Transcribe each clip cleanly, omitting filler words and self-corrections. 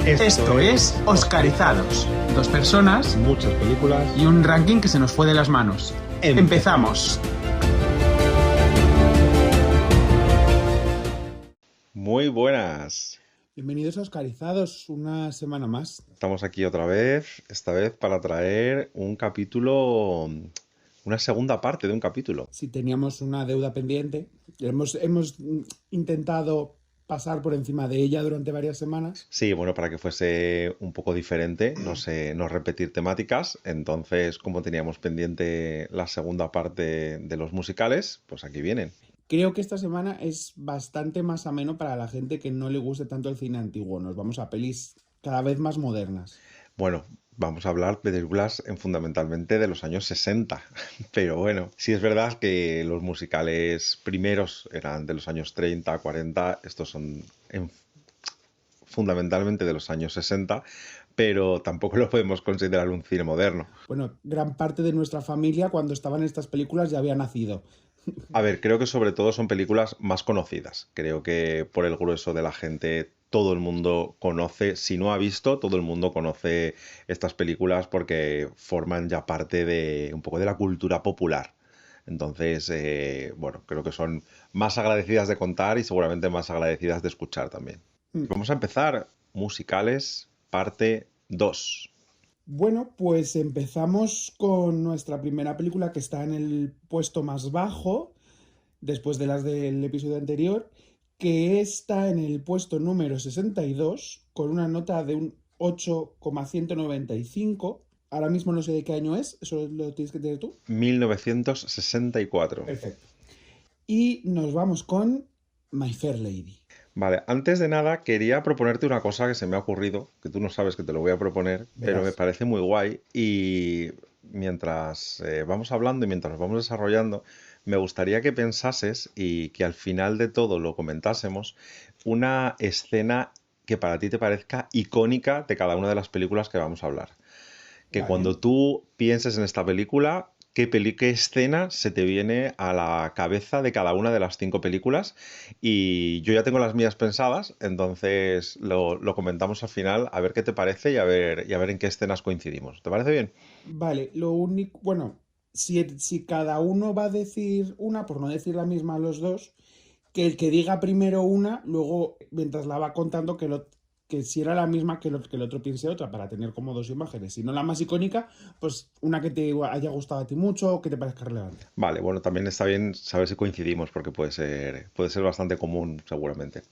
Esto es Oscarizados. Dos personas, muchas películas y un ranking que se nos fue de las manos. Empezamos. Muy buenas. Bienvenidos a Oscarizados, una semana más. Estamos aquí otra vez, esta vez para traer un capítulo, una segunda parte de un capítulo. Si teníamos una deuda pendiente, hemos intentado pasar por encima de ella durante varias semanas. Sí, bueno, para que fuese un poco diferente, no repetir temáticas. Entonces, como teníamos pendiente la segunda parte de los musicales, pues aquí vienen. Creo que esta semana es bastante más ameno para la gente que no le guste tanto el cine antiguo. Nos vamos a pelis cada vez más modernas. Bueno, vamos a hablar de películas fundamentalmente de los años 60. Pero bueno, sí es verdad que los musicales primeros eran de los años 30, 40. Estos son fundamentalmente de los años 60. Pero tampoco lo podemos considerar un cine moderno. Bueno, gran parte de nuestra familia cuando estaban estas películas ya había nacido. A ver, creo que sobre todo son películas más conocidas. Creo que por el grueso de la gente todo el mundo conoce, si no ha visto, todo el mundo conoce estas películas porque forman ya parte de un poco de la cultura popular. Entonces, bueno, creo que son más agradecidas de contar y seguramente más agradecidas de escuchar también. Vamos a empezar. Musicales, parte 2. Bueno, pues empezamos con nuestra primera película que está en el puesto más bajo, después de las del episodio anterior, que está en el puesto número 62, con una nota de un 8,195. Ahora mismo no sé de qué año es, eso lo tienes que tener tú. 1964. Perfecto. Y nos vamos con My Fair Lady. Vale, antes de nada quería proponerte una cosa que se me ha ocurrido, que tú no sabes que te lo voy a proponer, pero me parece muy guay y mientras vamos hablando y mientras nos vamos desarrollando, me gustaría que pensases y que al final de todo lo comentásemos una escena que para ti te parezca icónica de cada una de las películas que vamos a hablar. Que cuando tú pienses en esta película, ¿qué escena se te viene a la cabeza de cada una de las 5 películas? Y yo ya tengo las mías pensadas, entonces lo comentamos al final, a ver qué te parece y a ver en qué escenas coincidimos. ¿Te parece bien? Vale, lo único, bueno, si cada uno va a decir una, por no decir la misma a los dos, que el que diga primero una, luego, mientras la va contando, que si era la misma, que el otro piense otra, para tener como dos imágenes. Si no la más icónica, pues una que te haya gustado a ti mucho o que te parezca relevante. Vale, bueno, también está bien saber si coincidimos, porque puede ser bastante común, seguramente.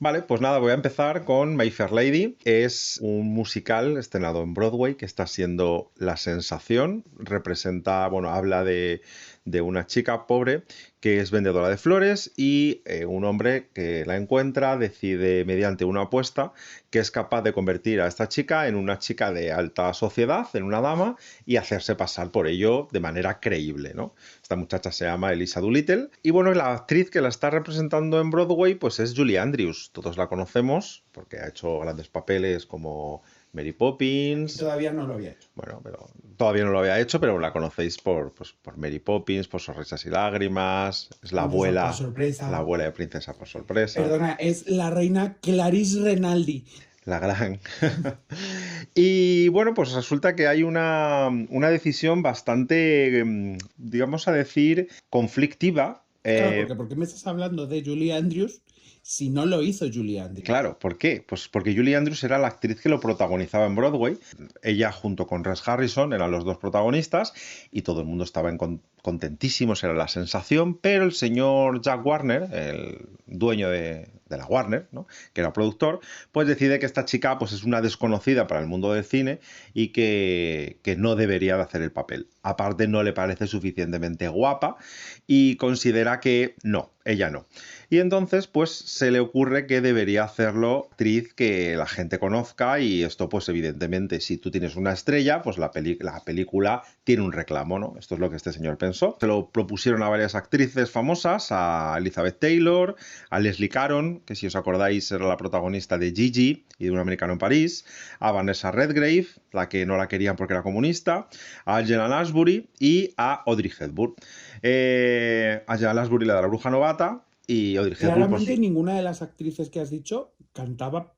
Vale, pues nada, voy a empezar con My Fair Lady. Es un musical estrenado en Broadway que está siendo la sensación. Representa, bueno, habla de una chica pobre que es vendedora de flores y un hombre que la encuentra decide mediante una apuesta que es capaz de convertir a esta chica en una chica de alta sociedad, en una dama, y hacerse pasar por ello de manera creíble, ¿no? Esta muchacha se llama Elisa Doolittle y bueno, la actriz que la está representando en Broadway pues es Julie Andrews. Todos la conocemos porque ha hecho grandes papeles como Mary Poppins. Todavía no lo había hecho. Bueno, pero todavía no lo había hecho, pero la conocéis por Mary Poppins, por Sonrisas y Lágrimas. Es la abuela, la abuela de Princesa por Sorpresa. Perdona, es la reina Clarice Renaldi. La gran. Y bueno, pues resulta que hay una decisión bastante, digamos a decir, conflictiva. Claro, ¿por qué me estás hablando de Julie Andrews si no lo hizo Julie Andrews? Claro, ¿por qué? Pues porque Julie Andrews era la actriz que lo protagonizaba en Broadway. Ella junto con Rex Harrison eran los dos protagonistas y todo el mundo estaba contentísimos, era la sensación, pero el señor Jack Warner, el dueño de la Warner, ¿no?, que era productor, pues decide que esta chica pues es una desconocida para el mundo del cine y que no debería de hacer el papel. Aparte no le parece suficientemente guapa y considera que no, ella no. Y entonces pues se le ocurre que debería hacerlo actriz que la gente conozca y esto pues evidentemente si tú tienes una estrella pues la película tiene un reclamo, ¿no? Esto es lo que este señor pensó. Se lo propusieron a varias actrices famosas, a Elizabeth Taylor, a Leslie Caron, que si os acordáis era la protagonista de Gigi y de Un americano en París, a Vanessa Redgrave, la que no la querían porque era comunista, a Angela Lansbury y a Audrey Hepburn. Angela Lansbury, la de la bruja novata, y Audrey Hepburn. Claramente ninguna de las actrices que has dicho cantaba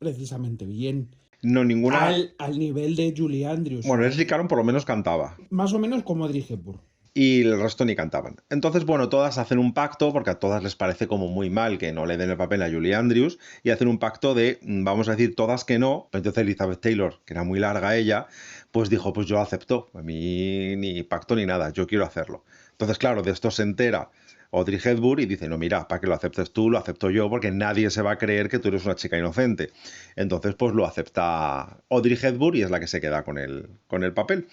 precisamente bien. No, ninguna... Al nivel de Julie Andrews. Bueno, Leslie Caron por lo menos cantaba. Más o menos como Audrey Hepburn. Y el resto ni cantaban. Entonces, bueno, todas hacen un pacto, porque a todas les parece como muy mal que no le den el papel a Julie Andrews, y hacen un pacto de, vamos a decir todas que no. Entonces Elizabeth Taylor, que era muy larga ella, pues dijo, pues yo acepto, a mí ni pacto ni nada, yo quiero hacerlo. Entonces, claro, de esto se entera Audrey Hepburn y dice, no, mira, para que lo aceptes tú, lo acepto yo, porque nadie se va a creer que tú eres una chica inocente. Entonces, pues lo acepta Audrey Hepburn y es la que se queda con el papel.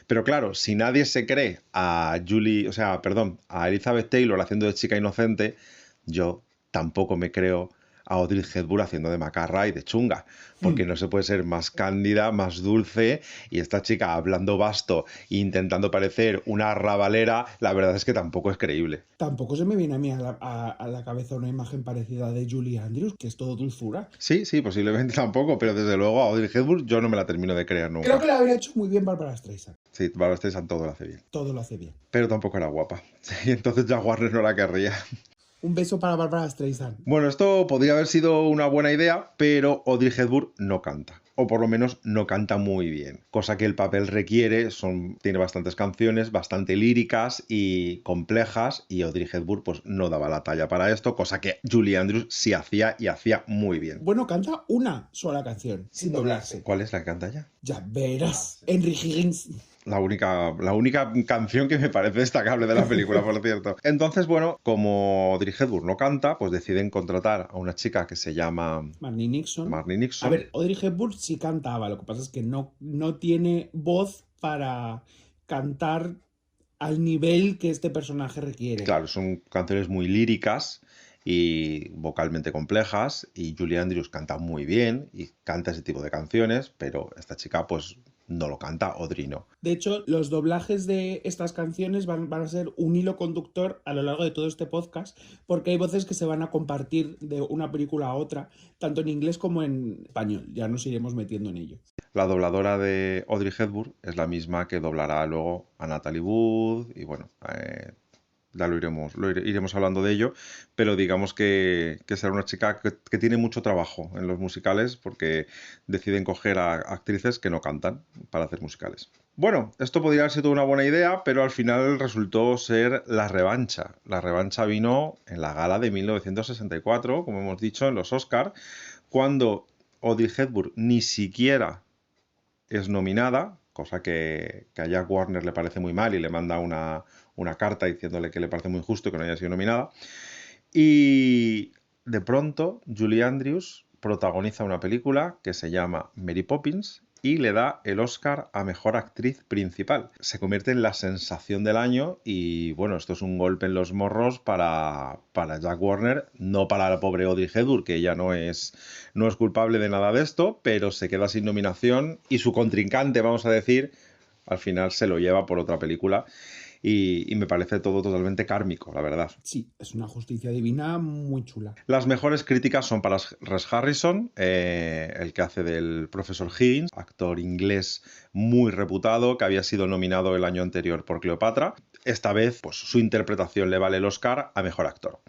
Pero claro, si nadie se cree a a Elizabeth Taylor haciendo de chica inocente, yo tampoco me creo a Audrey Hepburn haciendo de macarra y de chunga, porque no se puede ser más cándida, más dulce, y esta chica hablando basto e intentando parecer una rabalera, la verdad es que tampoco es creíble. Tampoco se me viene a mí a la cabeza una imagen parecida de Julie Andrews, que es todo dulzura. Sí, posiblemente tampoco, pero desde luego a Audrey Hepburn yo no me la termino de creer nunca. Creo que lo habría hecho muy bien Barbara Streisand. Sí, Barbara Streisand todo lo hace bien. Todo lo hace bien. Pero tampoco era guapa. Y entonces ya Warner no la querría. Un beso para Barbara Streisand. Bueno, esto podría haber sido una buena idea, pero Audrey Hepburn no canta. O por lo menos no canta muy bien. Cosa que el papel requiere, tiene bastantes canciones, bastante líricas y complejas, y Audrey Hepburn pues no daba la talla para esto, cosa que Julie Andrews sí hacía y hacía muy bien. Bueno, canta una sola canción, sin doblarse. ¿Cuál es la que canta ella? Ya verás. Henry Higgins. La única canción que me parece destacable de la película, por cierto. Entonces, bueno, como Audrey Hepburn no canta, pues deciden contratar a una chica que se llama Marnie Nixon. Marnie Nixon. A ver, Audrey Hepburn sí cantaba, lo que pasa es que no tiene voz para cantar al nivel que este personaje requiere. Claro, son canciones muy líricas y vocalmente complejas, y Julie Andrews canta muy bien y canta ese tipo de canciones, pero esta chica pues no lo canta, Audrey no. De hecho, los doblajes de estas canciones van a ser un hilo conductor a lo largo de todo este podcast, porque hay voces que se van a compartir de una película a otra, tanto en inglés como en español. Ya nos iremos metiendo en ello. La dobladora de Audrey Hepburn es la misma que doblará luego a Natalie Wood, y bueno, ya iremos hablando de ello, pero digamos que será una chica que tiene mucho trabajo en los musicales, porque deciden coger a actrices que no cantan para hacer musicales. Bueno, esto podría haber sido una buena idea, pero al final resultó ser la revancha. La revancha vino en la gala de 1964, como hemos dicho, en los Oscar, cuando Audrey Hepburn ni siquiera es nominada, cosa que a Jack Warner le parece muy mal y le manda una carta diciéndole que le parece muy justo que no haya sido nominada. Y de pronto Julie Andrews protagoniza una película que se llama Mary Poppins y le da el Oscar a Mejor Actriz Principal. Se convierte en la sensación del año y bueno, esto es un golpe en los morros para Jack Warner, no para la pobre Audrey Hepburn, que ella no es culpable de nada de esto, pero se queda sin nominación y su contrincante, vamos a decir, al final se lo lleva por otra película. Y me parece todo totalmente kármico, la verdad. Sí, es una justicia divina muy chula. Las mejores críticas son para Rex Harrison, el que hace del profesor Higgins, actor inglés muy reputado, que había sido nominado el año anterior por Cleopatra. Esta vez, pues su interpretación le vale el Oscar a mejor actor.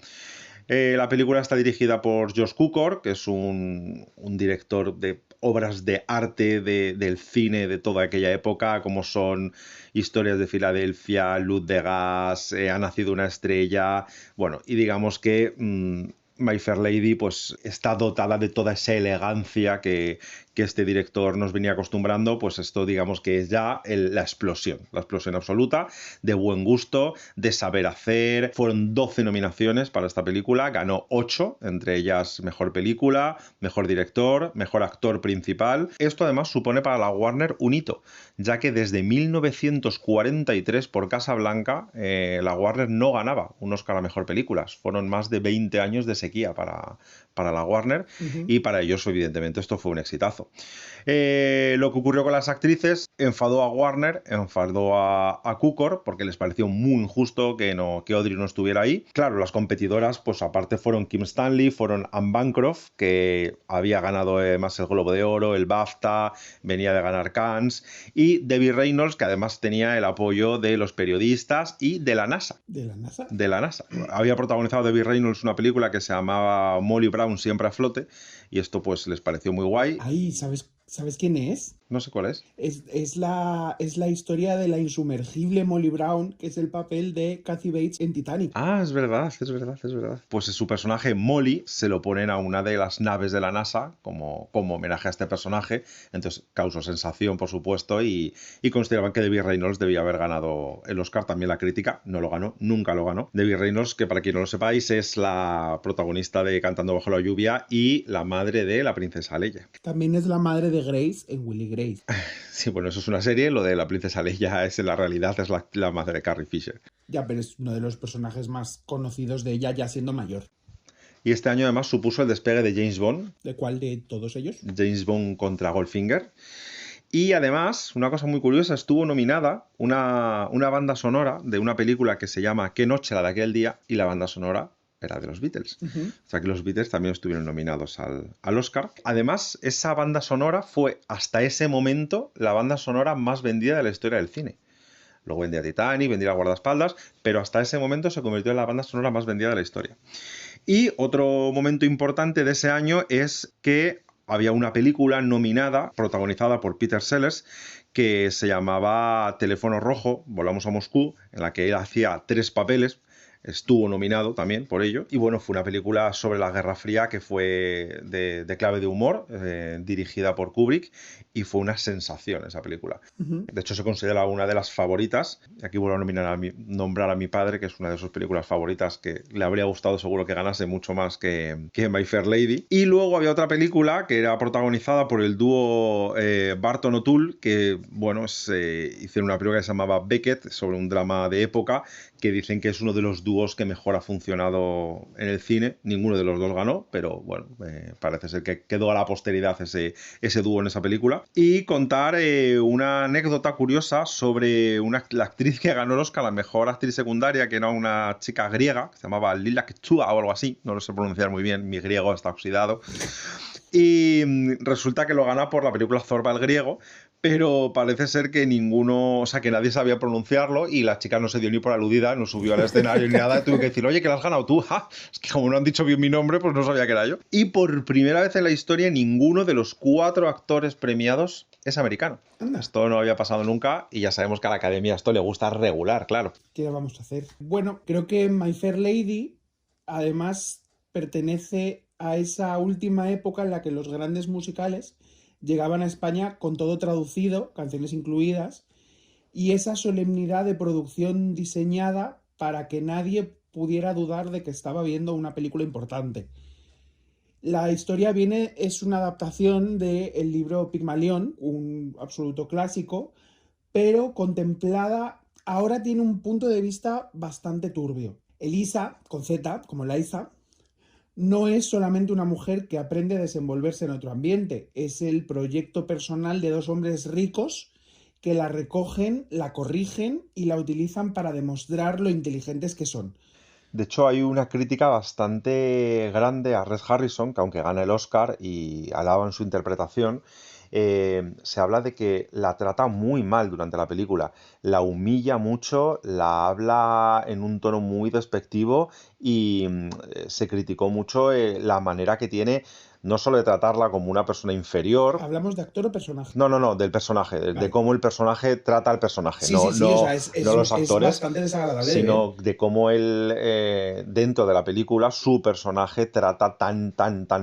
La película está dirigida por Josh Cukor, que es un director de obras de arte del cine de toda aquella época, como son Historias de Filadelfia, Luz de Gas, Ha nacido una estrella. Bueno, y digamos que My Fair Lady pues está dotada de toda esa elegancia que este director nos venía acostumbrando. Pues esto digamos que es ya la explosión absoluta de buen gusto, de saber hacer. Fueron 12 nominaciones para esta película, ganó 8, entre ellas mejor película, mejor director, mejor actor principal. Esto además supone para la Warner un hito, ya que desde 1943 por Casa Blanca la Warner no ganaba un Oscar a mejor película. Fueron más de 20 años de sequía para la Warner, y para ellos evidentemente esto fue un exitazo. Lo que ocurrió con las actrices enfadó a Warner, enfadó a Cukor, porque les pareció muy injusto que Audrey no estuviera ahí. Claro, las competidoras pues aparte fueron Kim Stanley, fueron Anne Bancroft, que había ganado más el Globo de Oro, el BAFTA, venía de ganar Cannes, y Debbie Reynolds, que además tenía el apoyo de los periodistas y de la NASA. ¿De la NASA? De la NASA. Había protagonizado Debbie Reynolds una película que se llamaba Molly Brown siempre a flote, y esto pues les pareció muy guay. Ay, ¿sabes quién es? No sé cuál es. Es la historia de la insumergible Molly Brown, que es el papel de Kathy Bates en Titanic. Ah, es verdad, es verdad, es verdad. Pues su personaje Molly se lo ponen a una de las naves de la NASA como homenaje a este personaje. Entonces causó sensación, por supuesto, y consideraban que Debbie Reynolds debía haber ganado el Oscar. También la crítica no lo ganó, nunca lo ganó. Debbie Reynolds, que para quien no lo sepáis, es la protagonista de Cantando bajo la lluvia y la madre de la princesa Leia. También es la madre de Grace en Will y Grace. Sí, bueno, eso es una serie, lo de la princesa Leia es en la realidad, es la madre de Carrie Fisher. Ya, pero es uno de los personajes más conocidos de ella ya siendo mayor. Y este año además supuso el despegue de James Bond. ¿De cuál de todos ellos? James Bond contra Goldfinger. Y además, una cosa muy curiosa, estuvo nominada una banda sonora de una película que se llama Qué noche la de aquel día, y la banda sonora era de los Beatles. O sea que los Beatles también estuvieron nominados al Oscar. Además, esa banda sonora fue hasta ese momento la banda sonora más vendida de la historia del cine. Luego vendía Titanic, vendía Guardaespaldas, pero hasta ese momento se convirtió en la banda sonora más vendida de la historia. Y otro momento importante de ese año es que había una película nominada, protagonizada por Peter Sellers, que se llamaba Teléfono Rojo, Volamos a Moscú, en la que él hacía 3 papeles. Estuvo nominado también por ello. Y bueno, fue una película sobre la Guerra Fría que fue de clave de humor, dirigida por Kubrick, y fue una sensación esa película. De hecho, se considera una de las favoritas. Aquí vuelvo a nombrar a mi padre, que es una de sus películas favoritas, que le habría gustado seguro que ganase mucho más que My Fair Lady. Y luego había otra película que era protagonizada por el dúo Barton O'Toole, que bueno, hicieron una película que se llamaba Beckett, sobre un drama de época, que dicen que es uno de los dúos que mejor ha funcionado en el cine. Ninguno de los dos ganó, pero bueno, parece ser que quedó a la posteridad ese dúo en esa película. Y contar una anécdota curiosa sobre la actriz que ganó el Oscar, la mejor actriz secundaria, que era una chica griega, que se llamaba Lila Kechua o algo así, no lo sé pronunciar muy bien, mi griego está oxidado. Y resulta que lo gana por la película Zorba el griego, pero parece ser que que nadie sabía pronunciarlo, y la chica no se dio ni por aludida, no subió al escenario ni nada, tuve que decir, oye, que lo has ganado tú. ¡Ja! Es que como no han dicho bien mi nombre, pues no sabía que era yo. Y por primera vez en la historia, ninguno de los 4 actores premiados es americano. Anda. Esto no había pasado nunca, y ya sabemos que a la academia esto le gusta regular, claro. ¿Qué vamos a hacer? Bueno, creo que My Fair Lady además pertenece a esa última época en la que los grandes musicales llegaban a España con todo traducido, canciones incluidas, y esa solemnidad de producción diseñada para que nadie pudiera dudar de que estaba viendo una película importante. La historia es una adaptación del libro Pigmalión, un absoluto clásico, pero contemplada, ahora tiene un punto de vista bastante turbio. Elisa, con Z, como Liza, no es solamente una mujer que aprende a desenvolverse en otro ambiente, es el proyecto personal de 2 hombres ricos que la recogen, la corrigen y la utilizan para demostrar lo inteligentes que son. De hecho, hay una crítica bastante grande a Red Harrison, que aunque gana el Oscar y alaban su interpretación, se habla de que la trata muy mal durante la película, la humilla mucho, la habla en un tono muy despectivo, y se criticó mucho la manera que tiene, no solo de tratarla como una persona inferior. ¿Hablamos de actor o personaje? No, del personaje, de cómo el personaje trata al personaje, Sí, no o sea, no los actores, es bastante desagradable, sino de cómo él, dentro de la película, su personaje trata tan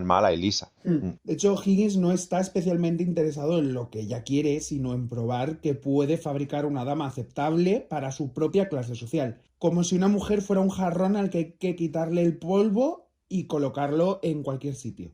mal a Elisa. De hecho, Higgins no está especialmente interesado en lo que ella quiere, sino en probar que puede fabricar una dama aceptable para su propia clase social. Como si una mujer fuera un jarrón al que hay que quitarle el polvo y colocarlo en cualquier sitio.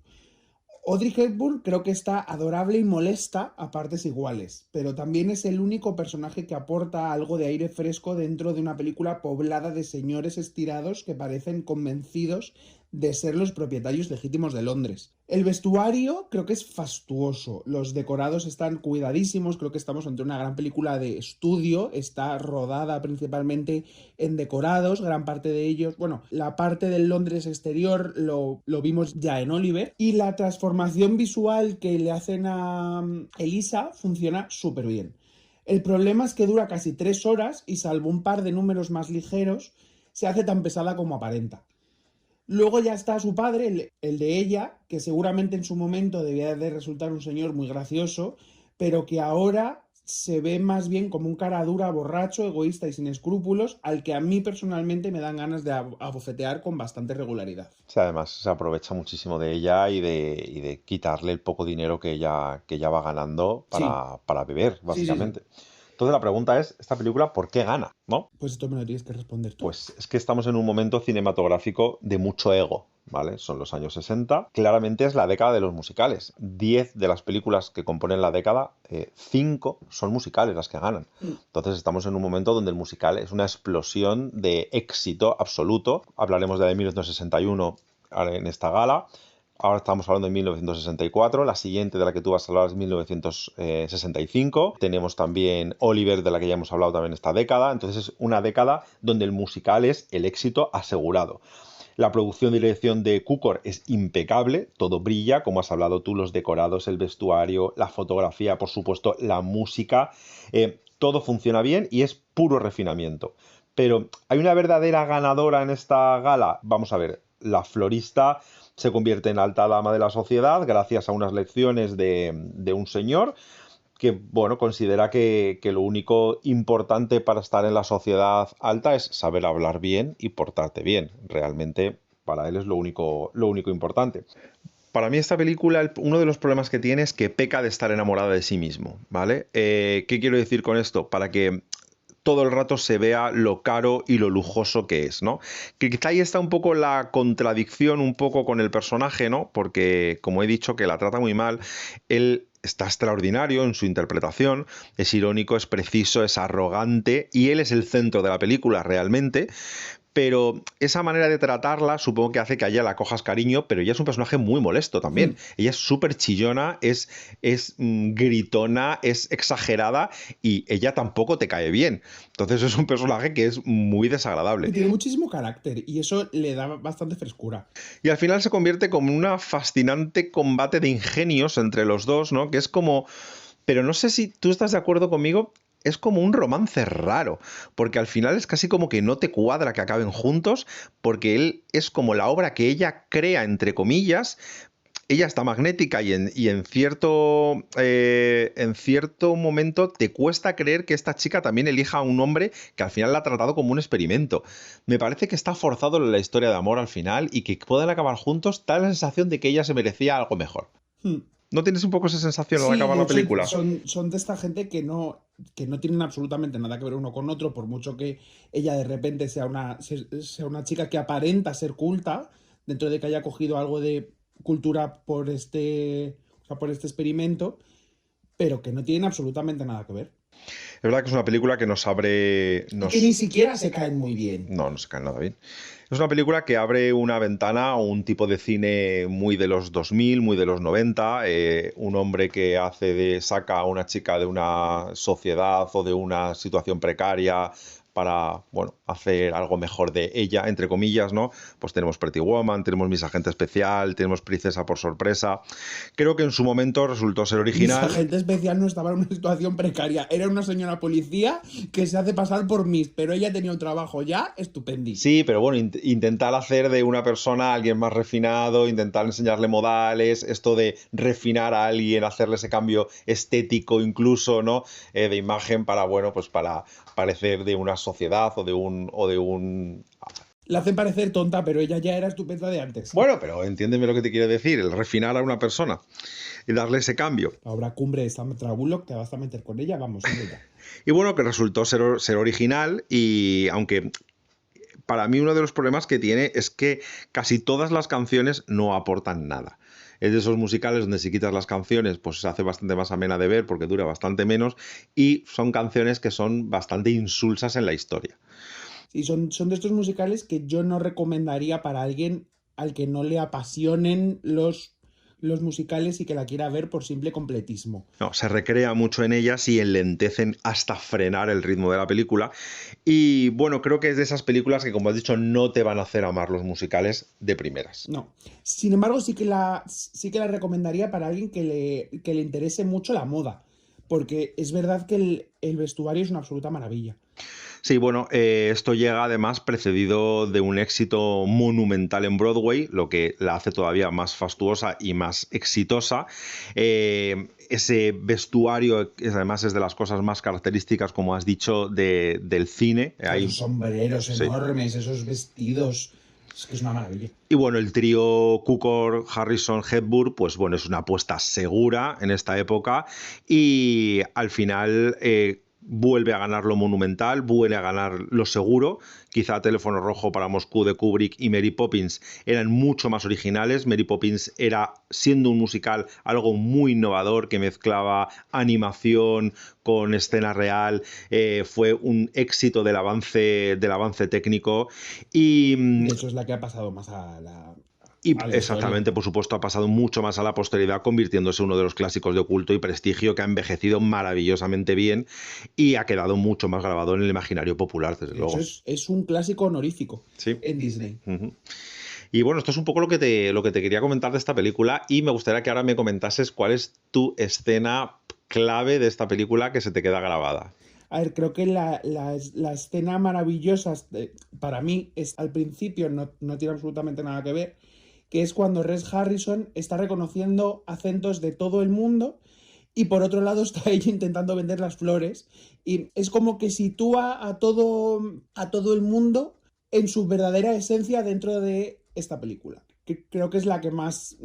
Audrey Hepburn creo que está adorable y molesta a partes iguales, pero también es el único personaje que aporta algo de aire fresco dentro de una película poblada de señores estirados que parecen convencidos de ser los propietarios legítimos de Londres. El vestuario creo que es fastuoso, los decorados están cuidadísimos, creo que estamos ante una gran película de estudio, está rodada principalmente en decorados, gran parte de ellos, bueno, la parte del Londres exterior lo vimos ya en Oliver, y la transformación visual que le hacen a Elisa funciona súper bien. El problema es que dura casi 3 horas y salvo un par de números más ligeros, se hace tan pesada como aparenta. Luego ya está su padre, el de ella, que seguramente en su momento debía de resultar un señor muy gracioso, pero que ahora se ve más bien como un cara dura, borracho, egoísta y sin escrúpulos, al que a mí personalmente me dan ganas de abofetear con bastante regularidad. O sea, además se aprovecha muchísimo de ella y de quitarle el poco dinero que ella va ganando Sí, para beber, sí, sí, sí. básicamente. Entonces la pregunta es, ¿esta película por qué gana? ¿No? Pues esto me lo tienes que responder tú. Pues es que estamos en un momento cinematográfico de mucho ego, ¿vale? Son los años 60. Claramente es la década de los musicales. 10 de las películas que componen la década, 5 son musicales las que ganan. Mm. Entonces estamos en un momento donde el musical es una explosión de éxito absoluto. Hablaremos de la de 1961 en esta gala. Ahora estamos hablando de 1964, la siguiente de la que tú vas a hablar es 1965. Tenemos también Oliver, de la que ya hemos hablado también esta década. Entonces es una década donde el musical es el éxito asegurado. La producción y dirección de Cukor es impecable, todo brilla, como has hablado tú, los decorados, el vestuario, la fotografía, por supuesto, la música, todo funciona bien y es puro refinamiento. Pero ¿hay una verdadera ganadora en esta gala? Vamos a ver, la florista se convierte en alta dama de la sociedad gracias a unas lecciones de un señor que, bueno, considera que lo único importante para estar en la sociedad alta es saber hablar bien y portarte bien. Realmente, para él es lo único importante. Para mí esta película, uno de los problemas que tiene es que peca de estar enamorada de sí mismo, ¿vale? ¿Qué quiero decir con esto? Para que todo el rato se vea lo caro y lo lujoso que es, ¿no? Que quizá ahí está un poco la contradicción un poco con el personaje, ¿no? Porque, como he dicho, que la trata muy mal, él está extraordinario en su interpretación, es irónico, es preciso, es arrogante y él es el centro de la película realmente, pero esa manera de tratarla supongo que hace que a ella la cojas cariño, pero ella es un personaje muy molesto también. Mm. Ella es súper chillona, es gritona, es exagerada y ella tampoco te cae bien. Entonces es un personaje que es muy desagradable. Y tiene muchísimo carácter y eso le da bastante frescura. Y al final se convierte como en una fascinante combate de ingenios entre los dos, ¿no? Que es como... Pero no sé si tú estás de acuerdo conmigo, es como un romance raro, porque al final es casi como que no te cuadra que acaben juntos, porque él es como la obra que ella crea, entre comillas. Ella está magnética y en cierto momento te cuesta creer que esta chica también elija a un hombre que al final la ha tratado como un experimento. Me parece que está forzado la historia de amor al final y que puedan acabar juntos, da la sensación de que ella se merecía algo mejor. Mm. ¿No tienes un poco esa sensación al Sí, acabar de la hecho película? son de esta gente que no tienen absolutamente nada que ver uno con otro, por mucho que ella de repente sea una chica que aparenta ser culta, dentro de que haya cogido algo de cultura o sea, por este experimento, pero que no tienen absolutamente nada que ver. Es verdad que es una película que nos abre... Y que ni siquiera se caen muy bien. No se cae nada bien. Es una película que abre una ventana a un tipo de cine muy de los 2000, muy de los 90. Un hombre que saca a una chica de una sociedad o de una situación precaria para, bueno, hacer algo mejor de ella, entre comillas, ¿no? Pues tenemos Pretty Woman, tenemos Miss Agente Especial, tenemos Princesa por Sorpresa. Creo que en su momento resultó ser Mis original. agente especial no estaba en una situación precaria. Era una señora policía que se hace pasar por Miss, pero ella tenía un trabajo ya estupendi. Sí, pero bueno, intentar hacer de una persona a alguien más refinado, intentar enseñarle modales, esto de refinar a alguien, hacerle ese cambio estético incluso, ¿no? De imagen para, bueno, pues para parecer de una sociedad o de un... La hacen parecer tonta, pero ella ya era estupenda de antes. Bueno, pero entiéndeme lo que te quiero decir, el refinar a una persona y darle ese cambio. La obra cumbre de Sandra Bullock, te vas a meter con ella, vamos, hombre ya. Y bueno, que resultó ser original y aunque para mí uno de los problemas que tiene es que casi todas las canciones no aportan nada. Es de esos musicales donde si quitas las canciones pues se hace bastante más amena de ver porque dura bastante menos y son canciones que son bastante insulsas en la historia. Sí, son de estos musicales que yo no recomendaría para alguien al que no le apasionen los musicales y que la quiera ver por simple completismo. No, se recrea mucho en ellas y enlentecen hasta frenar el ritmo de la película. Y bueno, creo que es de esas películas que, como has dicho, no te van a hacer amar los musicales de primeras. No. Sin embargo, sí que la recomendaría para alguien que le interese mucho la moda. Porque es verdad que el vestuario es una absoluta maravilla. Sí, bueno, esto llega además precedido de un éxito monumental en Broadway, lo que la hace todavía más fastuosa y más exitosa. Ese vestuario, que además es de las cosas más características, como has dicho, del cine. Esos sombreros Sí. enormes, esos vestidos, es que es una maravilla. Y bueno, el trío Cukor, Harrison, Hepburn, pues bueno, es una apuesta segura en esta época y al final vuelve a ganar lo monumental, vuelve a ganar lo seguro. Quizá Teléfono Rojo para Moscú de Kubrick y Mary Poppins eran mucho más originales. Mary Poppins era, siendo un musical, algo muy innovador que mezclaba animación con escena real. Fue un éxito del avance técnico y De hecho, es la que ha pasado más a la exactamente, historia. por supuesto, ha pasado mucho más a la posteridad, convirtiéndose en uno de los clásicos de culto y prestigio que ha envejecido maravillosamente bien y ha quedado mucho más grabado en el imaginario popular, desde De hecho, luego. es un clásico honorífico Sí. en Disney. Uh-huh. Y bueno, esto es un poco lo que te quería comentar de esta película y me gustaría que ahora me comentases cuál es tu escena clave de esta película que se te queda grabada. A ver, creo que la escena maravillosa para mí es al principio, no tiene absolutamente nada que ver, que es cuando Res Harrison está reconociendo acentos de todo el mundo y por otro lado está ella intentando vender las flores y es como que sitúa a todo el mundo en su verdadera esencia dentro de esta película. Que creo que es la que más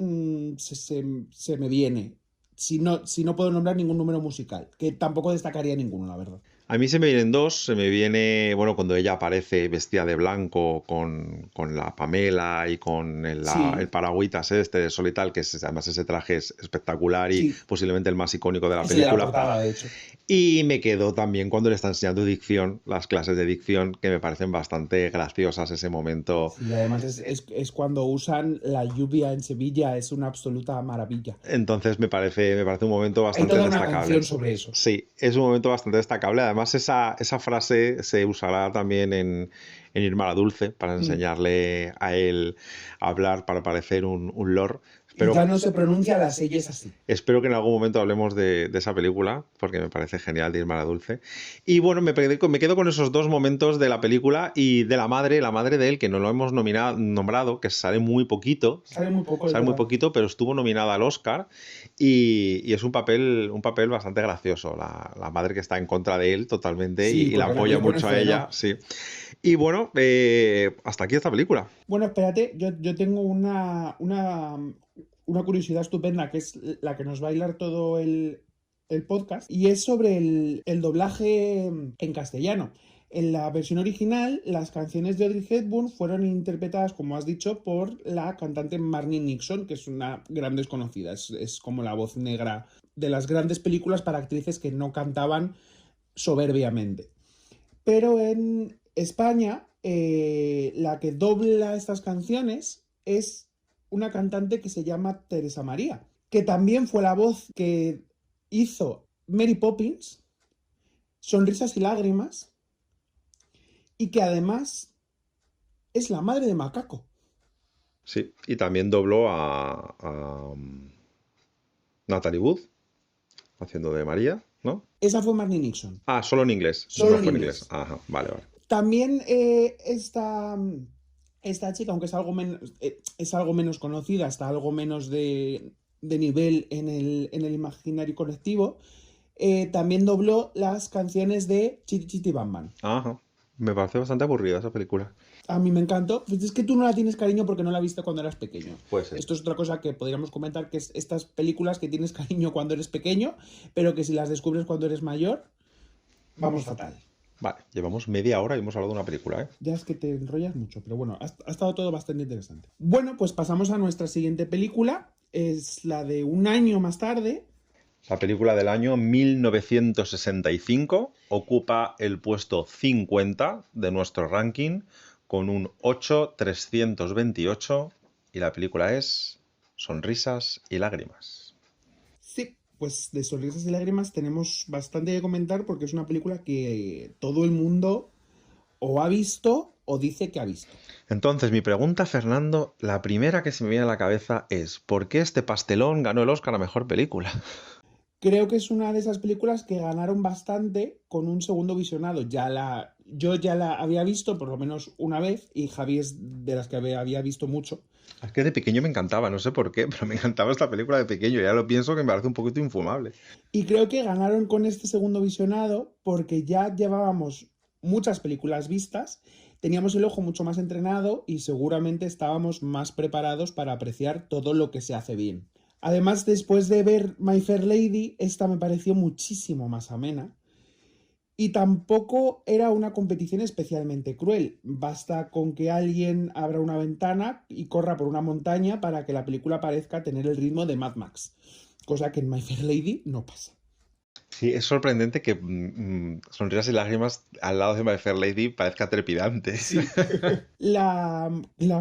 se me viene. Si no puedo nombrar ningún número musical, que tampoco destacaría ninguno, la verdad. A mí se me vienen dos, se me viene, bueno, cuando ella aparece vestida de blanco con la Pamela y con el Sí, paragüitas este de sol y tal, que además ese traje es espectacular y sí, posiblemente el más icónico de la es el de la película. portada, de hecho. Y me quedo también cuando le está enseñando dicción, las clases de dicción, que me parecen bastante graciosas ese momento. Sí, además es cuando usan la lluvia en Sevilla, es una absoluta maravilla. Entonces me parece un momento Hay bastante toda una destacable. canción sobre eso. Sí, es un momento bastante destacable. Además, esa frase se usará también en Irma la Dulce para Mm. enseñarle a él a hablar para parecer un lord. Y Espero, ya no se pronuncia las leyes así. espero que en algún momento hablemos de esa película, porque me parece genial de Irma la Dulce. Y bueno, me quedo con esos dos momentos de la película y de la madre de él, que no lo hemos nombrado, que Sale muy poco, es sale muy verdad. poquito, pero estuvo nominada al Oscar y es un papel bastante gracioso. La madre que está en contra de él totalmente Sí, y la porque apoya le pone mucho a ella, freno. sí. Y bueno, hasta aquí esta película. Bueno, espérate, yo tengo una curiosidad estupenda que es la que nos va a hilar todo el podcast y es sobre el doblaje en castellano. En la versión original, las canciones de Audrey Hepburn fueron interpretadas, como has dicho, por la cantante Marnie Nixon, que es una gran desconocida. Es como la voz negra de las grandes películas para actrices que no cantaban soberbiamente. Pero en España, la que dobla estas canciones es una cantante que se llama Teresa María, que también fue la voz que hizo Mary Poppins, Sonrisas y Lágrimas, y que además es la madre de Macaco. Sí, y también dobló a Natalie Wood, haciendo de María, ¿no? Esa fue Marnie Nixon, Ah, solo en inglés, no solo en fue en inglés. inglés. Ajá, vale, vale. También esta chica, aunque es algo menos conocida, está algo menos de nivel en el imaginario colectivo, también dobló las canciones de Chiti Chiti Bam Bam. Ajá. Me parece bastante aburrida esa película. A mí me encantó. Pues es que tú no la tienes cariño porque no la viste cuando eras pequeño. Puede ser. Esto es otra cosa que podríamos comentar, que es estas películas que tienes cariño cuando eres pequeño, pero que si las descubres cuando eres mayor, vamos fatal. Vale, llevamos media hora y hemos hablado de una película, ¿eh? Ya es que te enrollas mucho, pero bueno, ha estado todo bastante interesante. Bueno, pues pasamos a nuestra siguiente película. Es la de un año más tarde. La película del año 1965 ocupa el puesto 50 de nuestro ranking con un 8,328 y la película es Sonrisas y Lágrimas. Sí, pues de Sonrisas y Lágrimas tenemos bastante que comentar porque es una película que todo el mundo o ha visto o dice que ha visto. Entonces, mi pregunta, Fernando, la primera que se me viene a la cabeza es, ¿por qué este pastelón ganó el Oscar a Mejor Película? Creo que es una de esas películas que ganaron bastante con un segundo visionado. Ya Yo ya la había visto por lo menos una vez y Javi es de las que había visto mucho. Es que de pequeño me encantaba, no sé por qué, pero me encantaba esta película de pequeño. Ya lo pienso que me parece un poquito infumable. Y creo que ganaron con este segundo visionado porque ya llevábamos muchas películas vistas, teníamos el ojo mucho más entrenado y seguramente estábamos más preparados para apreciar todo lo que se hace bien. Además, después de ver My Fair Lady, esta me pareció muchísimo más amena. Y tampoco era una competición especialmente cruel. Basta con que alguien abra una ventana y corra por una montaña para que la película parezca tener el ritmo de Mad Max. Cosa que en My Fair Lady no pasa. Sí, es sorprendente que Sonrisas y Lágrimas al lado de My Fair Lady parezca trepidante. Sí. La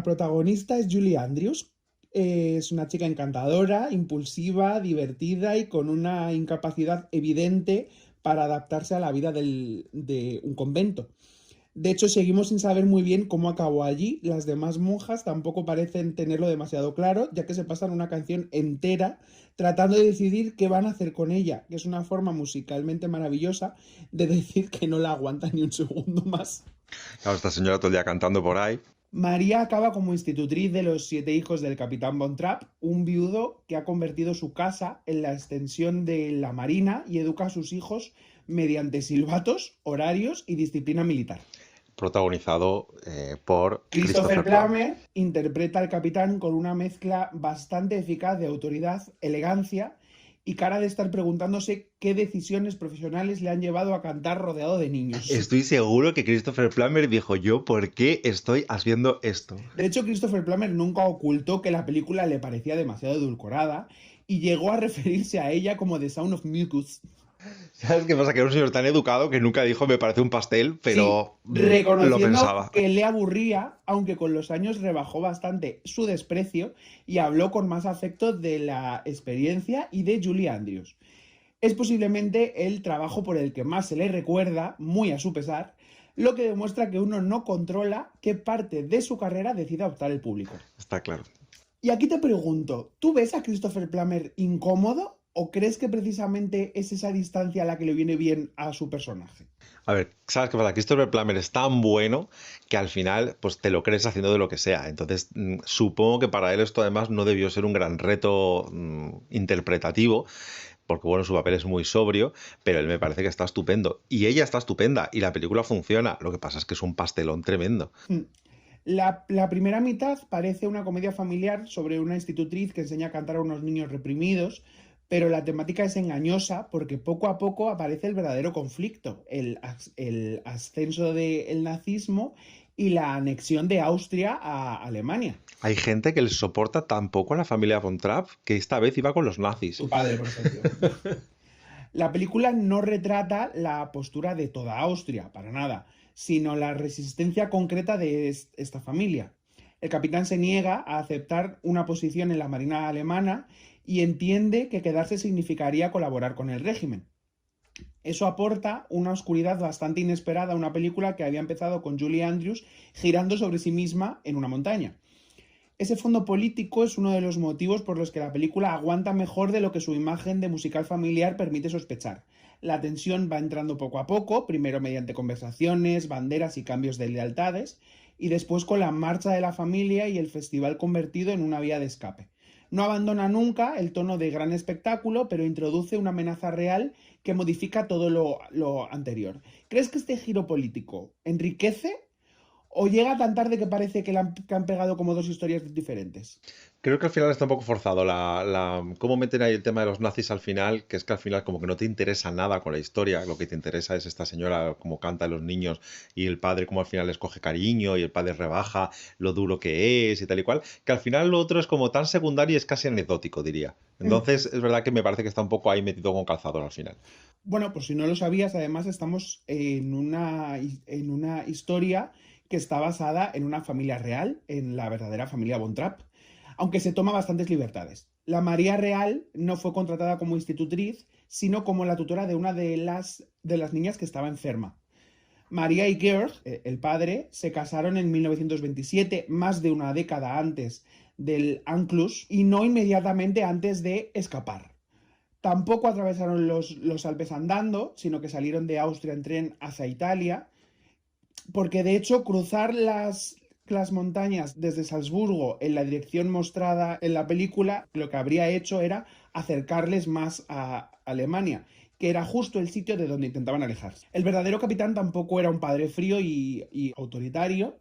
protagonista es Julie Andrews. Es una chica encantadora, impulsiva, divertida y con una incapacidad evidente para adaptarse a la vida de un convento. De hecho, seguimos sin saber muy bien cómo acabó allí. Las demás monjas tampoco parecen tenerlo demasiado claro, ya que se pasan una canción entera tratando de decidir qué van a hacer con ella, que es una forma musicalmente maravillosa de decir que no la aguanta ni un segundo más. Claro, esta señora todo el día cantando por ahí. María acaba como institutriz de los 7 hijos del capitán Von Trapp, un viudo que ha convertido su casa en la extensión de la marina y educa a sus hijos mediante silbatos, horarios y disciplina militar. Protagonizado por Christopher Plummer interpreta al capitán con una mezcla bastante eficaz de autoridad, elegancia y cara de estar preguntándose qué decisiones profesionales le han llevado a cantar rodeado de niños. Estoy seguro que Christopher Plummer dijo: yo, ¿por qué estoy haciendo esto? De hecho, Christopher Plummer nunca ocultó que la película le parecía demasiado edulcorada y llegó a referirse a ella como The Sound of Mucus. ¿Sabes qué pasa? Que era un señor tan educado que nunca dijo me parece un pastel, pero sí, reconociendo lo pensaba. que le aburría, aunque con los años rebajó bastante su desprecio y habló con más afecto de la experiencia y de Julie Andrews. Es posiblemente el trabajo por el que más se le recuerda, muy a su pesar, lo que demuestra que uno no controla qué parte de su carrera decide optar el público. Está claro. Y aquí te pregunto, ¿tú ves a Christopher Plummer incómodo o crees que precisamente es esa distancia la que le viene bien a su personaje? A ver, ¿sabes qué pasa? Christopher Plummer es tan bueno que al final pues te lo crees haciendo de lo que sea. Entonces, supongo que para él esto además no debió ser un gran reto interpretativo, porque bueno, su papel es muy sobrio, pero él me parece que está estupendo. Y ella está estupenda y la película funciona. Lo que pasa es que es un pastelón tremendo. La primera mitad parece una comedia familiar sobre una institutriz que enseña a cantar a unos niños reprimidos, pero la temática es engañosa porque poco a poco aparece el verdadero conflicto, el ascenso del nazismo y la anexión de Austria a Alemania. Hay gente que les soporta tan poco a la familia Von Trapp que esta vez iba con los nazis. Tu padre, por ejemplo. La película no retrata la postura de toda Austria, para nada, sino la resistencia concreta de esta familia. El capitán se niega a aceptar una posición en la marina alemana y entiende que quedarse significaría colaborar con el régimen. Eso aporta una oscuridad bastante inesperada a una película que había empezado con Julie Andrews girando sobre sí misma en una montaña. Ese fondo político es uno de los motivos por los que la película aguanta mejor de lo que su imagen de musical familiar permite sospechar. La tensión va entrando poco a poco, primero mediante conversaciones, banderas y cambios de lealtades, y después con la marcha de la familia y el festival convertido en una vía de escape. No abandona nunca el tono de gran espectáculo, pero introduce una amenaza real que modifica todo lo anterior. ¿Crees que este giro político enriquece o llega tan tarde que parece que han pegado como dos historias diferentes? Creo que al final está un poco forzado cómo meten ahí el tema de los nazis al final, que es que al final como que no te interesa nada con la historia, lo que te interesa es esta señora cómo canta a los niños y el padre cómo al final les coge cariño y el padre rebaja lo duro que es y tal y cual, que al final lo otro es como tan secundario y es casi anecdótico, diría. Entonces es verdad que me parece que está un poco ahí metido con calzador al final. Bueno, pues si no lo sabías, además estamos en una historia que está basada en una familia real, en la verdadera familia Von Trapp, aunque se toma bastantes libertades. La María Real no fue contratada como institutriz, sino como la tutora de una de las niñas que estaba enferma. María y Georg, el padre, se casaron en 1927, más de una década antes del Anschluss, y no inmediatamente antes de escapar. Tampoco atravesaron los Alpes andando, sino que salieron de Austria en tren hacia Italia, porque de hecho cruzar las montañas desde Salzburgo en la dirección mostrada en la película, lo que habría hecho era acercarles más a Alemania, que era justo el sitio de donde intentaban alejarse. El verdadero capitán tampoco era un padre frío y autoritario,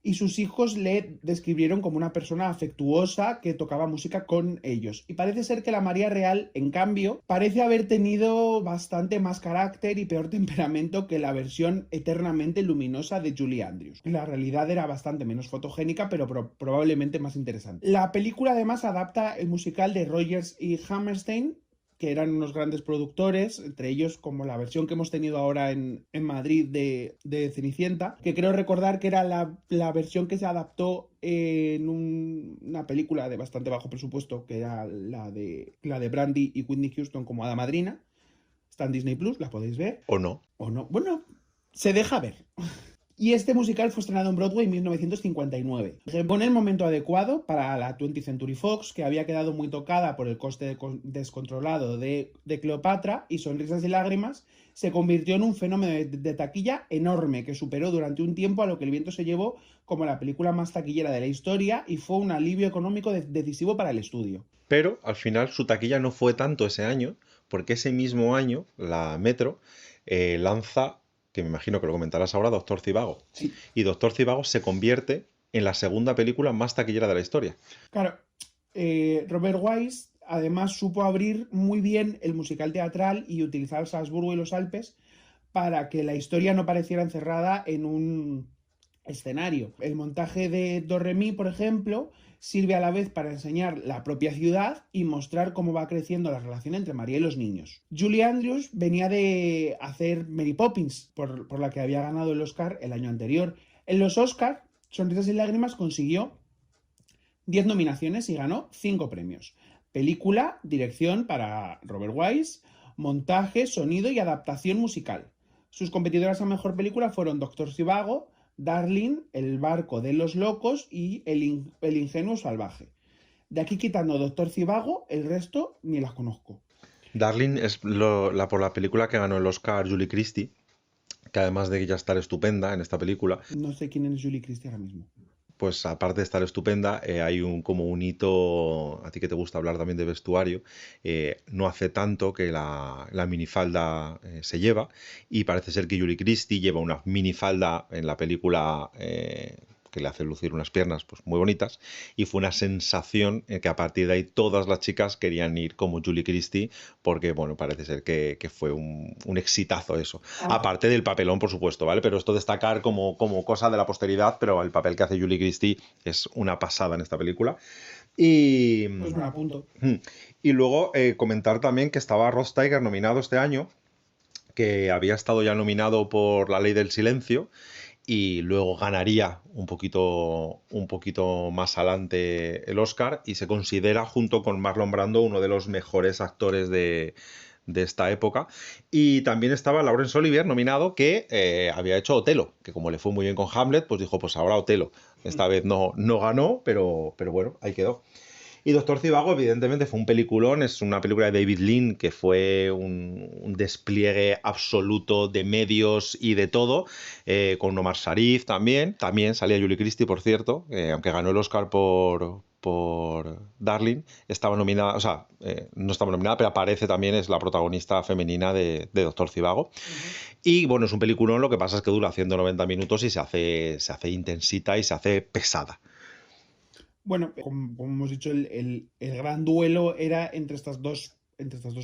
y sus hijos le describieron como una persona afectuosa que tocaba música con ellos. Y parece ser que la María Real, en cambio, parece haber tenido bastante más carácter y peor temperamento que la versión eternamente luminosa de Julie Andrews. La realidad era bastante menos fotogénica, pero probablemente más interesante. La película además adapta el musical de Rodgers y Hammerstein, que eran unos grandes productores, entre ellos como la versión que hemos tenido ahora en Madrid de Cenicienta, que creo recordar que era la versión que se adaptó en una película de bastante bajo presupuesto, que era la de Brandy y Whitney Houston como hada madrina. Está en Disney Plus, la podéis ver. ¿O no? O no. Bueno, se deja ver. Y este musical fue estrenado en Broadway en 1959. Llegó en el momento adecuado para la 20th Century Fox, que había quedado muy tocada por el coste descontrolado de Cleopatra, y Sonrisas y Lágrimas se convirtió en un fenómeno de taquilla enorme que superó durante un tiempo a Lo que el viento se llevó como la película más taquillera de la historia y fue un alivio económico decisivo para el estudio. Pero al final su taquilla no fue tanto ese año, porque ese mismo año la Metro lanza, que me imagino que lo comentarás ahora, Doctor Zivago. Sí. Y Doctor Zivago se convierte en la segunda película más taquillera de la historia. Claro, Robert Wise además supo abrir muy bien el musical teatral y utilizar Salzburgo y los Alpes para que la historia no pareciera encerrada en un escenario. El montaje de Do Re Mi, por ejemplo, sirve a la vez para enseñar la propia ciudad y mostrar cómo va creciendo la relación entre María y los niños. Julie Andrews venía de hacer Mary Poppins, por la que había ganado el Oscar el año anterior. En los Oscars, Sonrisas y Lágrimas consiguió 10 nominaciones y ganó 5 premios. Película, dirección para Robert Wise, montaje, sonido y adaptación musical. Sus competidoras a mejor película fueron Doctor Zivago, Darling, El barco de los locos y El ingenuo salvaje. De aquí quitando Doctor Zivago, el resto ni las conozco. Darling es por la película que ganó el Oscar Julie Christie, que además de ella estar estupenda en esta película, No sé quién es Julie Christie ahora mismo. pues aparte de estar estupenda, hay como un hito, a ti que te gusta hablar también de vestuario, no hace tanto que la minifalda se lleva, y parece ser que Julie Christie lleva una minifalda en la película que le hace lucir unas piernas pues muy bonitas, y fue una sensación que a partir de ahí todas las chicas querían ir como Julie Christie, porque bueno, parece ser que fue un exitazo eso. Aparte del papelón, por supuesto, ¿vale? Pero esto destacar como cosa de la posteridad, pero el papel que hace Julie Christie es una pasada en esta película. Y, Pues me apunto. Y luego comentar también que estaba Rod Steiger nominado este año, que había estado ya nominado por La Ley del Silencio, y luego ganaría un poquito más adelante el Oscar, y se considera junto con Marlon Brando uno de los mejores actores de esta época. Y también estaba Laurence Olivier nominado, que había hecho Otelo, que como le fue muy bien con Hamlet, pues dijo, pues ahora Otelo. Esta vez no ganó, pero bueno, ahí quedó. Y Doctor Zivago, evidentemente, fue un peliculón. Es una película de David Lean que fue un despliegue absoluto de medios y de todo, con Omar Sharif también. También salía Julie Christie, por cierto, aunque ganó el Oscar por Darling, estaba nominada, o sea, no estaba nominada, pero aparece también, es la protagonista femenina de Doctor Zivago. Y bueno, es un peliculón, lo que pasa es que dura 190 minutos y se hace intensita y se hace pesada. Bueno, como hemos dicho, el gran duelo era entre estas dos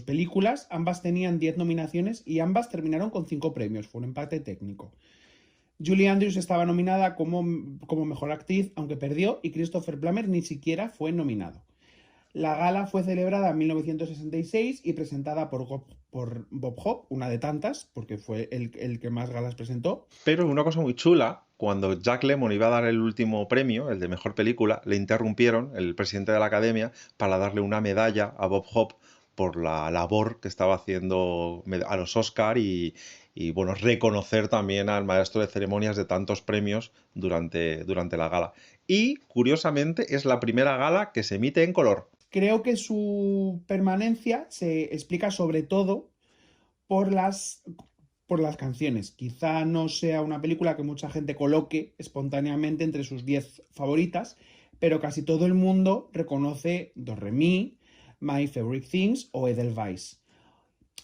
películas. Ambas tenían 10 nominaciones y ambas terminaron con 5 premios. Fue un empate técnico. Julie Andrews estaba nominada como mejor actriz, aunque perdió, y Christopher Plummer ni siquiera fue nominado. La gala fue celebrada en 1966 y presentada por Bob Hope, una de tantas, porque fue el que más galas presentó. Pero una cosa muy chula, cuando Jack Lemmon iba a dar el último premio, el de mejor película, le interrumpieron, el presidente de la academia, para darle una medalla a Bob Hope por la labor que estaba haciendo a los Oscar y bueno, reconocer también al maestro de ceremonias de tantos premios durante la gala. Y, curiosamente, es la primera gala que se emite en color. Creo que su permanencia se explica sobre todo por las por las canciones. Quizá no sea una película que mucha gente coloque espontáneamente entre sus 10 favoritas, pero casi todo el mundo reconoce Do Re Mi, My Favorite Things o Edelweiss.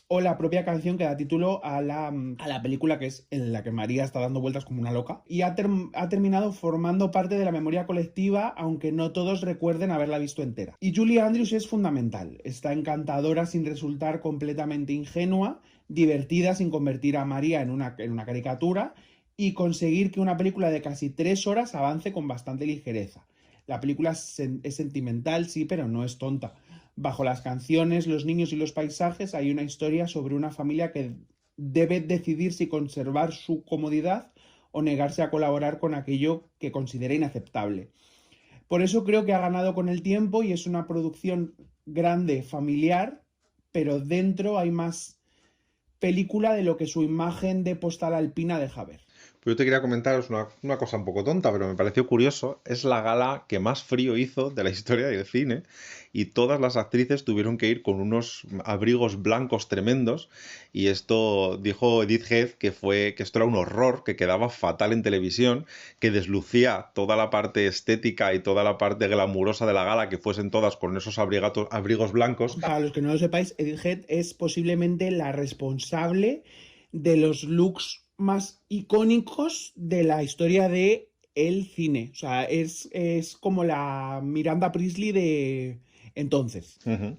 O la propia canción que da título a la película, que es en la que María está dando vueltas como una loca. Y ha terminado formando parte de la memoria colectiva, aunque no todos recuerden haberla visto entera. Y Julie Andrews es fundamental. Está encantadora sin resultar completamente ingenua, divertida sin convertir a María en una caricatura y conseguir que una película de casi 3 horas avance con bastante ligereza. La película es sentimental, sí, pero no es tonta. Bajo las canciones, los niños y los paisajes hay una historia sobre una familia que debe decidir si conservar su comodidad o negarse a colaborar con aquello que considera inaceptable. Por eso creo que ha ganado con el tiempo y es una producción grande, familiar, pero dentro hay más película de lo que su imagen de postal alpina deja ver. Yo te quería comentaros una cosa un poco tonta, pero me pareció curioso. Es la gala que más frío hizo de la historia del cine y todas las actrices tuvieron que ir con unos abrigos blancos tremendos y esto dijo Edith Head que esto era un horror, que quedaba fatal en televisión, que deslucía toda la parte estética y toda la parte glamurosa de la gala, que fuesen todas con esos abrigos blancos. Para los que no lo sepáis, Edith Head es posiblemente la responsable de los looks más icónicos de la historia de el cine. O sea, es como la Miranda Priestly de entonces. Uh-huh.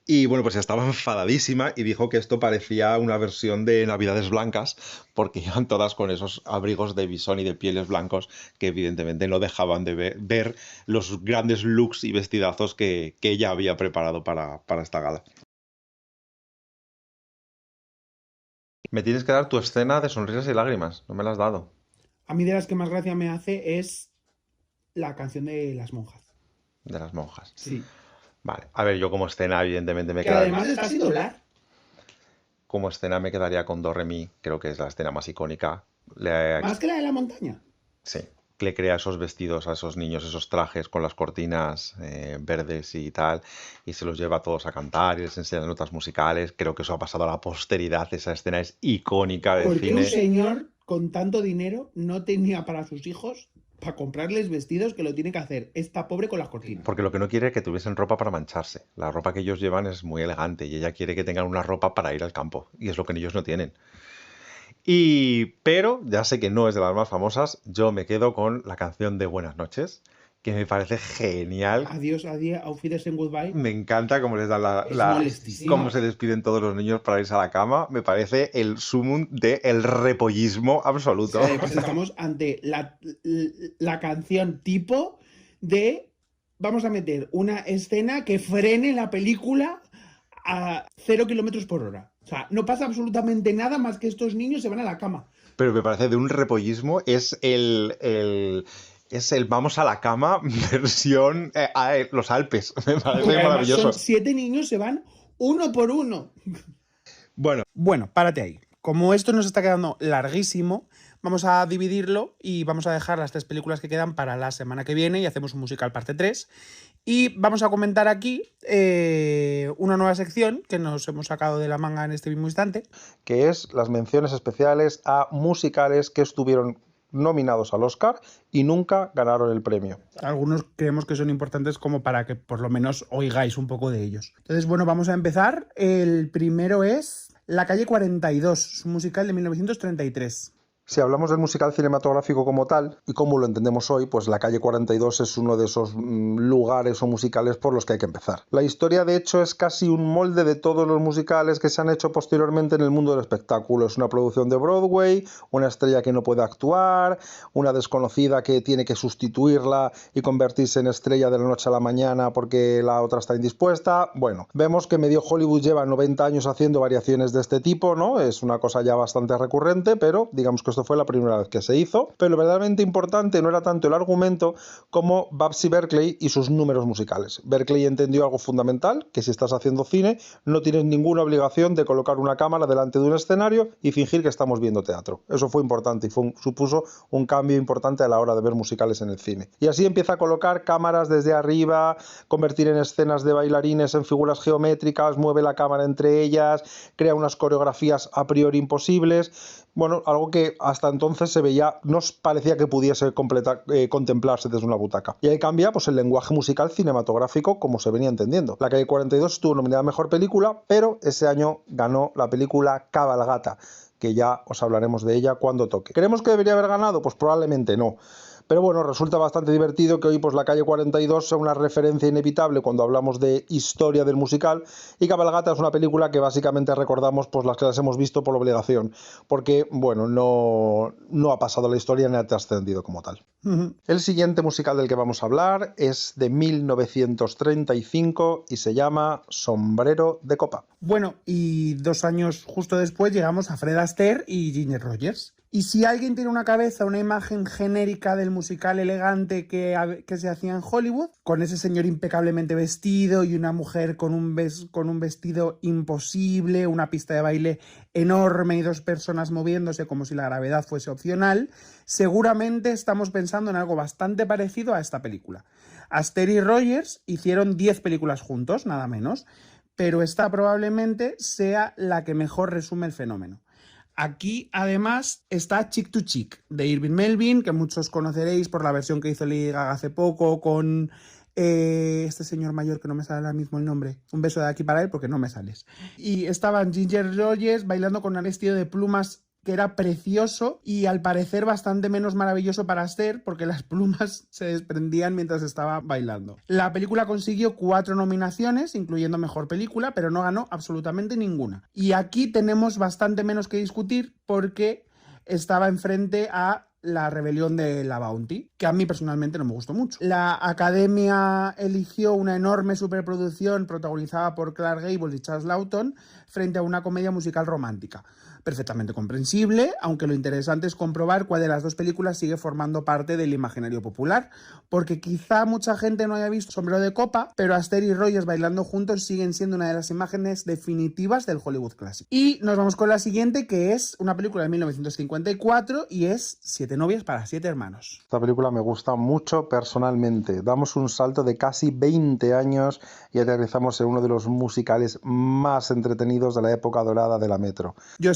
Y bueno, pues estaba enfadadísima y dijo que esto parecía una versión de Navidades Blancas, porque iban todas con esos abrigos de bisón y de pieles blancos que evidentemente no dejaban de ver los grandes looks y vestidazos que ella había preparado para esta gala. Me tienes que dar tu escena de sonrisas y lágrimas, no me la has dado. A mí de las que más gracia me hace es la canción de las monjas. De las monjas. Sí. Vale, a ver, yo como escena evidentemente me Que quedaría... además está sin doblar. Como escena me quedaría con Do Re Mi, creo que es la escena más icónica. Más que la de la montaña. Sí, le crea esos vestidos a esos niños, esos trajes con las cortinas verdes y tal, y se los lleva a todos a cantar y les enseña notas musicales. Creo que eso ha pasado a la posteridad, esa escena es icónica del Porque cine. un señor con tanto dinero no tenía para sus hijos para comprarles vestidos, que lo tiene que hacer esta pobre con las cortinas. Porque lo que no quiere es que tuviesen ropa para mancharse. La ropa que ellos llevan es muy elegante y ella quiere que tengan una ropa para ir al campo, y es lo que ellos no tienen. Pero ya sé que no es de las más famosas, yo me quedo con la canción de Buenas noches, que me parece genial. Adiós, adiós, auf Wiedersehen, goodbye. Me encanta cómo les dan cómo se despiden todos los niños para irse a la cama. Me parece el sumum del repollismo absoluto. Sí, pues estamos ante la canción tipo de vamos a meter una escena que frene la película a 0 kilómetros por hora. O sea, no pasa absolutamente nada más que estos niños se van a la cama. Pero me parece de un repollismo, es el vamos a la cama versión los Alpes. Me parece maravilloso. Son 7 niños, se van uno por uno. Bueno, párate ahí. Como esto nos está quedando larguísimo, vamos a dividirlo y vamos a dejar las 3 películas que quedan para la semana que viene y hacemos un musical parte 3. Y vamos a comentar aquí una nueva sección que nos hemos sacado de la manga en este mismo instante. Que es las menciones especiales a musicales que estuvieron nominados al Oscar y nunca ganaron el premio. Algunos creemos que son importantes como para que por lo menos oigáis un poco de ellos. Entonces, bueno, vamos a empezar. El primero es La calle 42, un musical de 1933. Si hablamos del musical cinematográfico como tal, y como lo entendemos hoy, pues La calle 42 es uno de esos lugares o musicales por los que hay que empezar. La historia, de hecho, es casi un molde de todos los musicales que se han hecho posteriormente en el mundo del espectáculo. Es una producción de Broadway, una estrella que no puede actuar, una desconocida que tiene que sustituirla y convertirse en estrella de la noche a la mañana porque la otra está indispuesta. Bueno, vemos que medio Hollywood lleva 90 años haciendo variaciones de este tipo, ¿no? Es una cosa ya bastante recurrente, pero digamos que esto Esto fue la primera vez que se hizo, pero lo verdaderamente importante no era tanto el argumento como Babsy Berkeley y sus números musicales. Berkeley entendió algo fundamental, que si estás haciendo cine no tienes ninguna obligación de colocar una cámara delante de un escenario y fingir que estamos viendo teatro. Eso fue importante y supuso un cambio importante a la hora de ver musicales en el cine. Y así empieza a colocar cámaras desde arriba, convertir en escenas de bailarines en figuras geométricas, mueve la cámara entre ellas, crea unas coreografías a priori imposibles. Bueno, algo que hasta entonces se veía, no parecía que pudiese contemplarse desde una butaca. Y ahí cambia pues, el lenguaje musical cinematográfico como se venía entendiendo. La Calle 42 estuvo nominada a Mejor Película, pero ese año ganó la película Cabalgata, que ya os hablaremos de ella cuando toque. ¿Creemos que debería haber ganado? Pues probablemente no. Pero bueno, resulta bastante divertido que hoy pues La Calle 42 sea una referencia inevitable cuando hablamos de historia del musical, y Cabalgata es una película que básicamente recordamos pues las que las hemos visto por obligación, porque bueno, no ha pasado la historia ni ha trascendido como tal. El siguiente musical del que vamos a hablar es de 1935 y se llama Sombrero de Copa. Bueno, y 2 años justo después llegamos a Fred Astaire y Ginger Rogers. Y si alguien tiene una cabeza, una imagen genérica del musical elegante que se hacía en Hollywood, con ese señor impecablemente vestido y una mujer con un vestido imposible, una pista de baile enorme y 2 personas moviéndose como si la gravedad fuese opcional, seguramente estamos pensando en algo bastante parecido a esta película. Astaire y Rogers hicieron 10 películas juntos, nada menos, pero esta probablemente sea la que mejor resume el fenómeno. Aquí, además, está Chick to Chick, de Irving Melvin, que muchos conoceréis por la versión que hizo Lady Gaga hace poco con este señor mayor que no me sale ahora mismo el nombre. Un beso de aquí para él porque no me sales. Y estaban Ginger Rogers bailando con un vestido de plumas que era precioso y al parecer bastante menos maravilloso para Astaire porque las plumas se desprendían mientras estaba bailando. La película consiguió 4 nominaciones, incluyendo Mejor Película, pero no ganó absolutamente ninguna. Y aquí tenemos bastante menos que discutir porque estaba enfrente a La Rebelión de la Bounty, que a mí personalmente no me gustó mucho. La Academia eligió una enorme superproducción protagonizada por Clark Gable y Charles Lawton frente a una comedia musical romántica. Perfectamente comprensible, aunque lo interesante es comprobar cuál de las 2 películas sigue formando parte del imaginario popular, porque quizá mucha gente no haya visto Sombrero de Copa, pero Astaire y Rogers bailando juntos siguen siendo una de las imágenes definitivas del Hollywood clásico. Y nos vamos con la siguiente, que es una película de 1954 y es 7 novias para 7 hermanos. Esta película me gusta mucho personalmente. Damos un salto de casi 20 años y aterrizamos en uno de los musicales más entretenidos de la época dorada de la Metro. Yo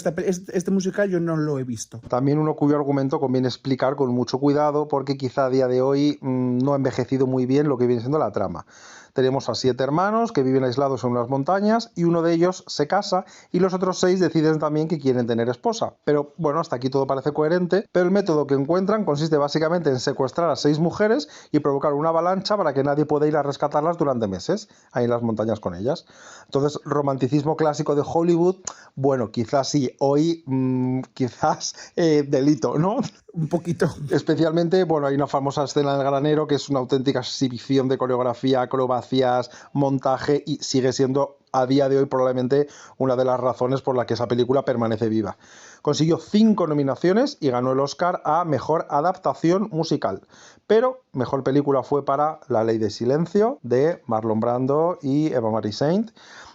este musical yo no lo he visto. También uno cuyo argumento conviene explicar con mucho cuidado porque quizá a día de hoy no ha envejecido muy bien lo que viene siendo la trama. Tenemos a 7 hermanos que viven aislados en unas montañas y uno de ellos se casa y los otros 6 deciden también que quieren tener esposa. Pero bueno, hasta aquí todo parece coherente, pero el método que encuentran consiste básicamente en secuestrar a 6 mujeres y provocar una avalancha para que nadie pueda ir a rescatarlas durante meses ahí en las montañas con ellas. Entonces, romanticismo clásico de Hollywood, bueno, quizás sí, hoy quizás delito, ¿no? Un poquito. Especialmente, bueno, hay una famosa escena del granero que es una auténtica exhibición de coreografía, acrobacias, montaje y sigue siendo a día de hoy probablemente una de las razones por la que esa película permanece viva. Consiguió 5 nominaciones y ganó el Oscar a Mejor Adaptación Musical. Pero Mejor Película fue para La Ley de Silencio, de Marlon Brando y Eva Marie Saint.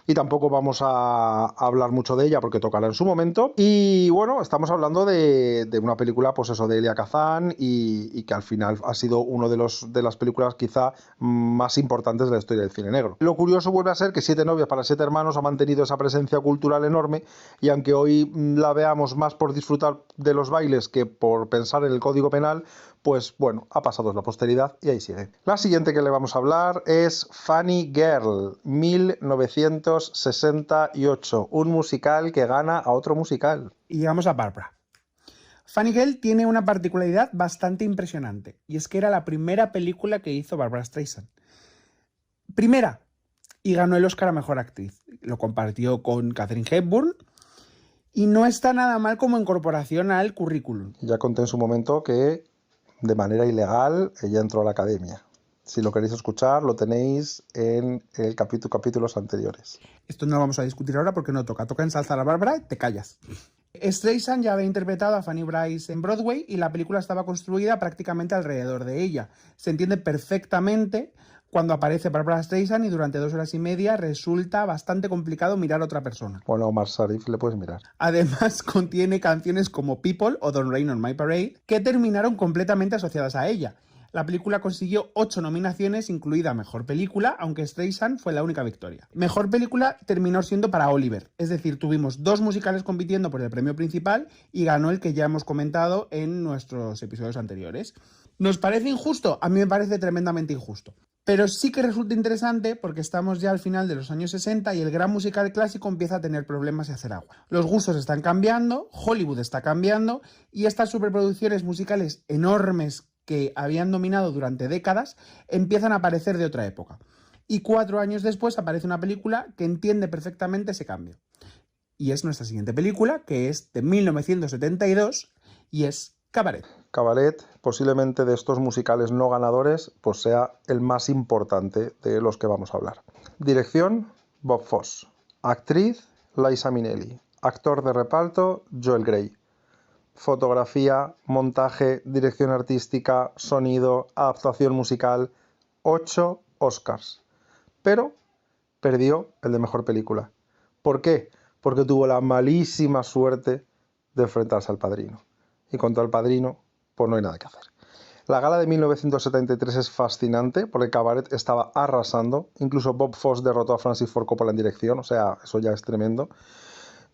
Y tampoco vamos a hablar mucho de ella porque tocará en su momento. Y bueno, estamos hablando de una película, pues eso, de Elia Kazan y que al final ha sido una de las películas quizá más importantes de la historia del cine negro. Lo curioso vuelve a ser que 7 novias para 7 hermanos ha mantenido esa presencia cultural enorme y aunque hoy la veamos más por disfrutar de los bailes que por pensar en el Código Penal, pues bueno, ha pasado la posteridad y ahí sigue. La siguiente que le vamos a hablar es Funny Girl, 1968, un musical que gana a otro musical. Y llegamos a Barbara. Funny Girl tiene una particularidad bastante impresionante, y es que era la primera película que hizo Barbra Streisand. Primera, y ganó el Oscar a Mejor Actriz. Lo compartió con Katharine Hepburn, y no está nada mal como incorporación al currículum. Ya conté en su momento que de manera ilegal ella entró a la academia. Si lo queréis escuchar, lo tenéis en el capítulos anteriores. Esto no lo vamos a discutir ahora porque no toca. Toca ensalzar a Bárbara y te callas. Streisand ya había interpretado a Fanny Brice en Broadway y la película estaba construida prácticamente alrededor de ella. Se entiende perfectamente cuando aparece Barbra Streisand y durante 2 horas y media resulta bastante complicado mirar a otra persona. Bueno, Omar Sharif le puedes mirar. Además, contiene canciones como People o Don't Rain on My Parade, que terminaron completamente asociadas a ella. La película consiguió 8 nominaciones, incluida Mejor Película, aunque Streisand fue la única victoria. Mejor Película terminó siendo para Oliver, es decir, tuvimos 2 musicales compitiendo por el premio principal y ganó el que ya hemos comentado en nuestros episodios anteriores. ¿Nos parece injusto? A mí me parece tremendamente injusto. Pero sí que resulta interesante porque estamos ya al final de los años 60 y el gran musical clásico empieza a tener problemas y hacer agua. Los gustos están cambiando, Hollywood está cambiando y estas superproducciones musicales enormes que habían dominado durante décadas empiezan a aparecer de otra época. Y 4 años después aparece una película que entiende perfectamente ese cambio. Y es nuestra siguiente película, que es de 1972 y es Cabaret. Cabaret, posiblemente de estos musicales no ganadores, pues sea el más importante de los que vamos a hablar. Dirección, Bob Fosse. Actriz, Liza Minnelli. Actor de reparto, Joel Grey. Fotografía, montaje, dirección artística, sonido, adaptación musical, 8 Oscars. Pero perdió el de mejor película. ¿Por qué? Porque tuvo la malísima suerte de enfrentarse al Padrino. Y contra el Padrino, pues no hay nada que hacer. La gala de 1973 es fascinante porque Cabaret estaba arrasando. Incluso Bob Fosse derrotó a Francis Ford Coppola en dirección, o sea, eso ya es tremendo.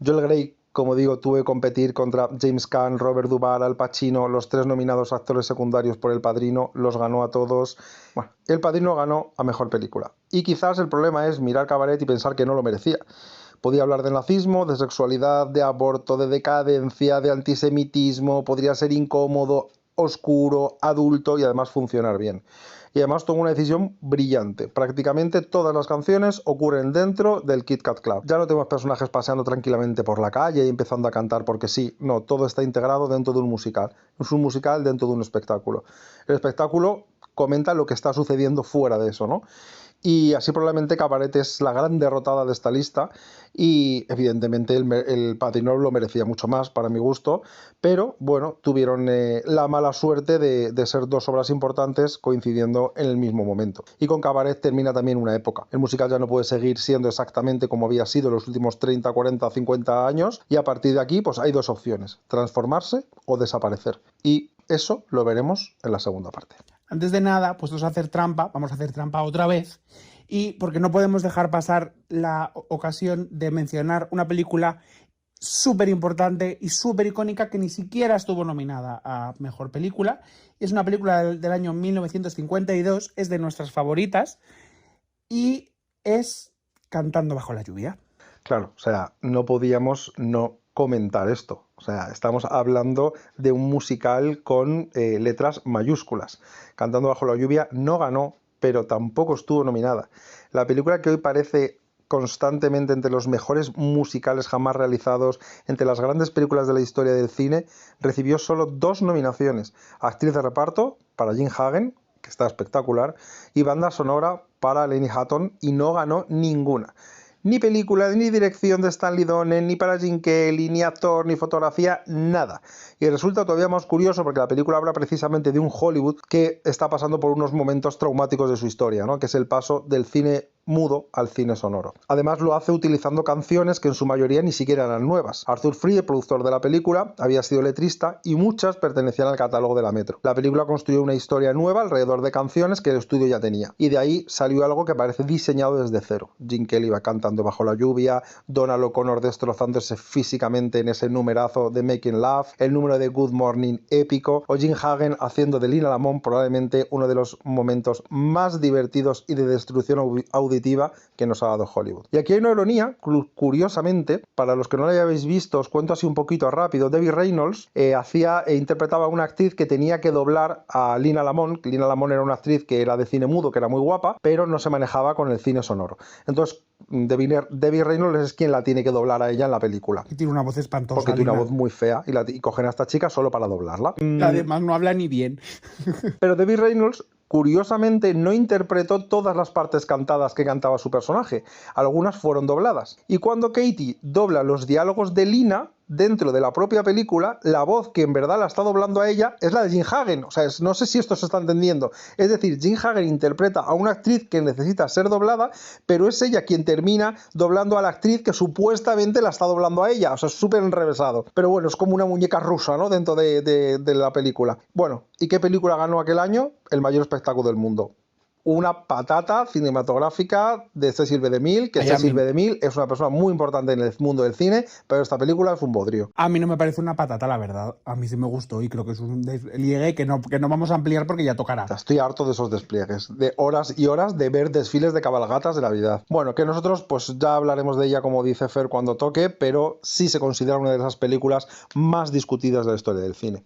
Joel Grey, como digo, tuvo que competir contra James Caan, Robert Duvall, Al Pacino, los 3 nominados actores secundarios por El Padrino, los ganó a todos. Bueno, El Padrino ganó a mejor película. Y quizás el problema es mirar Cabaret y pensar que no lo merecía. Podía hablar de nazismo, de sexualidad, de aborto, de decadencia, de antisemitismo, podría ser incómodo, oscuro, adulto y además funcionar bien. Y además tomó una decisión brillante. Prácticamente todas las canciones ocurren dentro del Kit Kat Club. Ya no tenemos personajes paseando tranquilamente por la calle y empezando a cantar porque sí. No, todo está integrado dentro de un musical. Es un musical dentro de un espectáculo. El espectáculo comenta lo que está sucediendo fuera de eso, ¿no? Y así probablemente Cabaret es la gran derrotada de esta lista y evidentemente el Padrino lo merecía mucho más para mi gusto, pero bueno, tuvieron la mala suerte de ser 2 obras importantes coincidiendo en el mismo momento. Y con Cabaret termina también una época. El musical ya no puede seguir siendo exactamente como había sido en los últimos 30, 40, 50 años y a partir de aquí pues hay 2 opciones, transformarse o desaparecer. Y eso lo veremos en la segunda parte. Antes de nada, puestos a hacer trampa, vamos a hacer trampa otra vez, y porque no podemos dejar pasar la ocasión de mencionar una película súper importante y súper icónica que ni siquiera estuvo nominada a Mejor Película. Es una película del año 1952, es de nuestras favoritas y es Cantando bajo la lluvia. Claro, o sea, no podíamos no comentar esto. O sea, estamos hablando de un musical con letras mayúsculas. Cantando bajo la lluvia no ganó, pero tampoco estuvo nominada. La película que hoy parece constantemente entre los mejores musicales jamás realizados, entre las grandes películas de la historia del cine, recibió solo 2 nominaciones. Actriz de reparto para Jean Hagen, que está espectacular, y banda sonora para Lenny Hutton, y no ganó ninguna. Ni película, ni dirección de Stanley Donen, ni para Gene Kelly, ni actor, ni fotografía, nada. Y resulta todavía más curioso porque la película habla precisamente de un Hollywood que está pasando por unos momentos traumáticos de su historia, ¿no? Que es el paso del cine mudo al cine sonoro. Además lo hace utilizando canciones que en su mayoría ni siquiera eran nuevas. Arthur Free, el productor de la película, había sido letrista y muchas pertenecían al catálogo de la Metro. La película construyó una historia nueva alrededor de canciones que el estudio ya tenía. Y de ahí salió algo que parece diseñado desde cero. Gene Kelly va cantando bajo la lluvia, Donald O'Connor destrozándose físicamente en ese numerazo de Making Love, el número de Good Morning épico, o Jim Hagen haciendo de Lina Lamont probablemente uno de los momentos más divertidos y de destrucción auditiva que nos ha dado Hollywood. Y aquí hay una ironía, curiosamente, para los que no la hayáis visto, os cuento así un poquito rápido. Debbie Reynolds interpretaba a una actriz que tenía que doblar a Lina Lamont. Lina Lamont era una actriz que era de cine mudo, que era muy guapa, pero no se manejaba con el cine sonoro. Entonces, Debbie Reynolds es quien la tiene que doblar a ella en la película. Y tiene una voz espantosa. Porque tiene una voz muy fea y cogen a esta chica solo para doblarla. Además no habla ni bien. Pero Debbie Reynolds curiosamente no interpretó todas las partes cantadas que cantaba su personaje, algunas fueron dobladas. Y cuando Katie dobla los diálogos de Lina, dentro de la propia película, la voz que en verdad la está doblando a ella es la de Jim Hagen. O sea, no sé si esto se está entendiendo. Es decir, Jim Hagen interpreta a una actriz que necesita ser doblada, pero es ella quien termina doblando a la actriz que supuestamente la está doblando a ella. O sea, es súper enrevesado. Pero bueno, es como una muñeca rusa, ¿no? Dentro de la película. Bueno, ¿y qué película ganó aquel año? El mayor espectáculo del mundo. Una patata cinematográfica de Cecil B. DeMille, que Cecil B. DeMille es una persona muy importante en el mundo del cine, pero esta película es un bodrio. A mí no me parece una patata, la verdad. A mí sí me gustó y creo que es un despliegue que no vamos a ampliar porque ya tocará. Estoy harto de esos despliegues, de horas y horas de ver desfiles de cabalgatas de Navidad. Bueno, que nosotros pues ya hablaremos de ella, como dice Fer, cuando toque, pero sí se considera una de esas películas más discutidas de la historia del cine.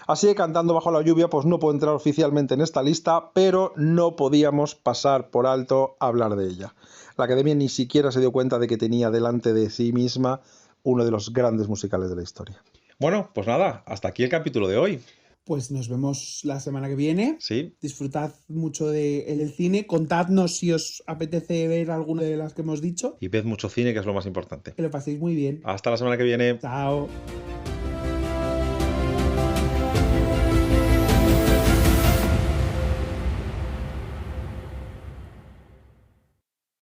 Así que Cantando bajo la lluvia pues no puede entrar oficialmente en esta lista, pero no podíamos pasar por alto hablar de ella. La Academia ni siquiera se dio cuenta de que tenía delante de sí misma uno de los grandes musicales de la historia. Bueno, pues nada, hasta aquí el capítulo de hoy. Pues nos vemos la semana que viene. Sí. Disfrutad mucho del cine. Contadnos si os apetece ver alguna de las que hemos dicho. Y ved mucho cine, que es lo más importante. Que lo paséis muy bien. Hasta la semana que viene. Chao.